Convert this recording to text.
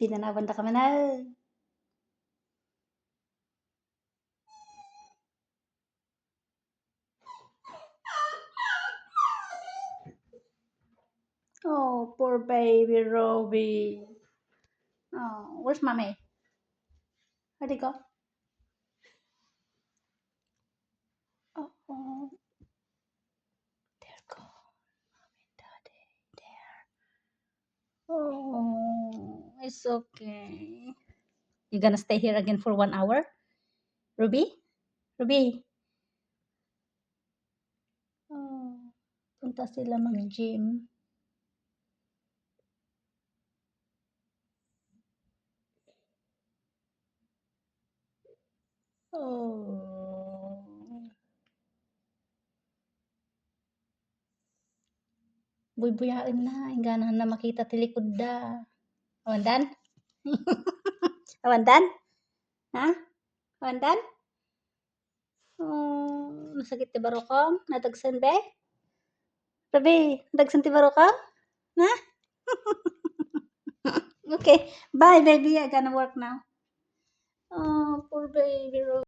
Pinanawan ta ka man na. Oh, poor baby Robbie. Oh, where's mommy? Where'd he go? Oh, there go. Mommy and daddy. There. Oh, it's okay. You gonna stay here again for 1 hour? Ruby? Ruby? Oh, punta sila mag-gym. Oh. Buy-buyain na, inganahan na makita ti likod da. Awandan? Awandan? Ha? Awandan? Oh, masakit ti barokong? Nadagsan be? Ruby, nadagsan ti barokong? Ha? Okay, bye baby, I gonna work now. Oh, poor baby Ruby.